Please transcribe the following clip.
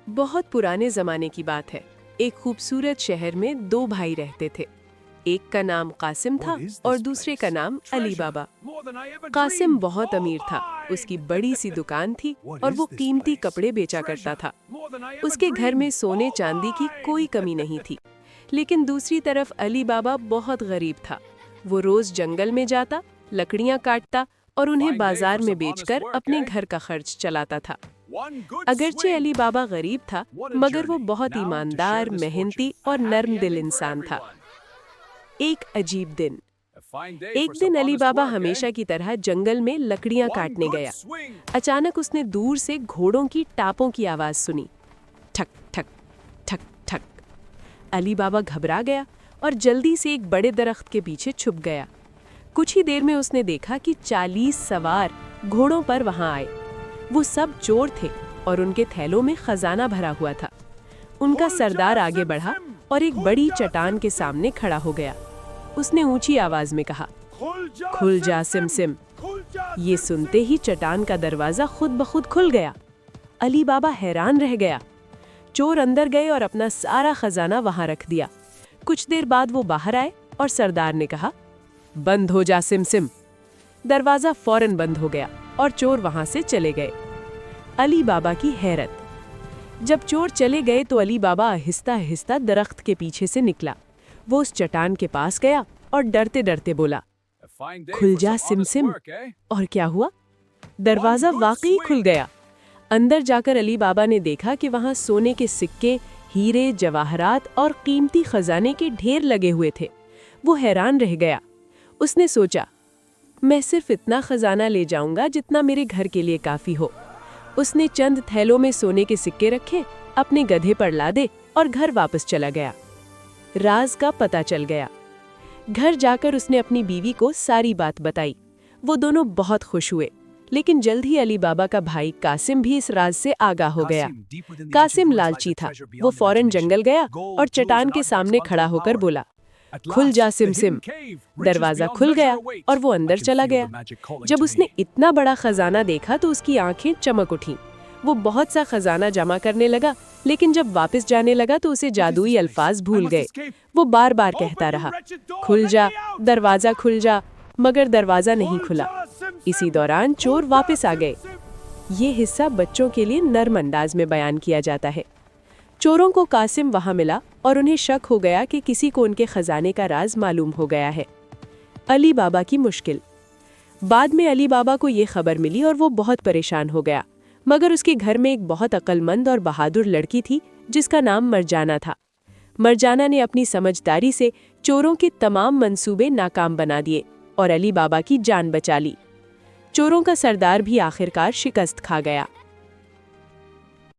बहुत पुराने जमाने की बात है। एक खूबसूरत शहर में दो भाई रहते थे। एक का नाम कासिम था और दूसरे का नाम अली बाबा। कासिम बहुत अमीर था। उसकी बड़ी सी दुकान थी और वो कीमती कपड़े बेचा करता था। उसके घर में सोने चांदी की कोई कमी नहीं थी। लेकिन दूसरी तरफ अली बाबा बहुत गरीब था। वो रोज जंगल में जाता, लकड़ियां काटता और उन्हें बाजार में बेचकर अपने घर का खर्च चलाता था। अगरचे अली बाबा गरीब था, मगर वो बहुत ईमानदार, मेहनती और नर्म दिल इंसान था। एक अजीब दिन। एक दिन अली बाबा हमेशा की तरह जंगल में लकड़ियां काटने गया। अचानक उसने दूर से घोड़ों की टापों की आवाज सुनी। ठक ठक ठक ठक। अली बाबा घबरा गया और जल्दी से एक बड़े दरख्त के पीछे छुप गया। कुछ ही देर में उसने देखा कि 40 सवार घोड़ों पर वहां आए। वो सब चोर थे और उनके थैलों में खजाना भरा हुआ था। उनका सरदार आगे बढ़ा और एक बड़ी चट्टान के सामने खड़ा हो गया। उसने ऊंची आवाज में कहा, खुल जा सिम सिम। ये सुनते ही चट्टान का दरवाजा खुद ब खुद खुल गया। अली बाबा हैरान रह गया। चोर अंदर गए और अपना सारा खजाना वहां रख दिया। कुछ देर बाद वो बाहर आए और सरदार ने कहा, बंद हो जा सिम सिम। दरवाजा फौरन बंद हो गया और चोर वहां से चले गए। अली बाबा की हैरत। जब चोर चले गए तो अली बाबा आहिस्ता आहिस्ता दरख्त के पीछे से निकला। वो उस चट्टान के पास गया और डरते डरते बोला, खुल जा सिम सिम। और क्या हुआ? दरवाजा वाकई खुल गया। अंदर जाकर अली बाबा ने देखा कि वहां सोने के सिक्के, हीरे, जवाहरात और कीमती खजाने के ढेर लगे हुए थे। वो हैरान रह गया। उसने सोचा, मैं सिर्फ इतना खजाना ले जाऊंगा जितना मेरे घर के लिए काफी हो। उसने चंद थैलों में सोने के सिक्के रखे, अपने गधे पर लादे और घर वापस चला गया। राज का पता चल गया। घर जाकर उसने अपनी बीवी को सारी बात बताई। वो दोनों बहुत खुश हुए। लेकिन जल्द ही अली बाबा का भाई कासिम भी इस राज से आगाह हो गया। कासिम लालची था। वो फौरन जंगल गया और चट्टान के सामने खड़ा होकर बोला, खुल जा सिम सिम। दरवाजा खुल गया और वो अंदर चला गया। जब उसने इतना बड़ा खजाना देखा तो उसकी आंखें चमक उठीं। वो बहुत सा खजाना जमा करने लगा, लेकिन जब वापस जाने लगा तो उसे जादुई अल्फाज भूल गए। वो बार बार कहता रहा, खुल जा, दरवाजा खुल जा, मगर दरवाजा नहीं खुला। इसी दौरान चोर वापस आ गए। ये हिस्सा बच्चों के लिए नर्म अंदाज में बयान किया जाता है। चोरों को कासिम वहां मिला और उन्हें शक हो गया कि किसी को उनके खजाने का राज मालूम हो गया है। अली बाबा की मुश्किल। बाद में अली बाबा को ये खबर मिली और वो बहुत परेशान हो गया। मगर उसके घर में एक बहुत अक्लमंद और बहादुर लड़की थी जिसका नाम मरजाना था। मरजाना ने अपनी समझदारी से चोरों के तमाम मंसूबे नाकाम बना दिए और अली बाबा की जान बचा ली। चोरों का सरदार भी आखिरकार शिकस्त खा गया।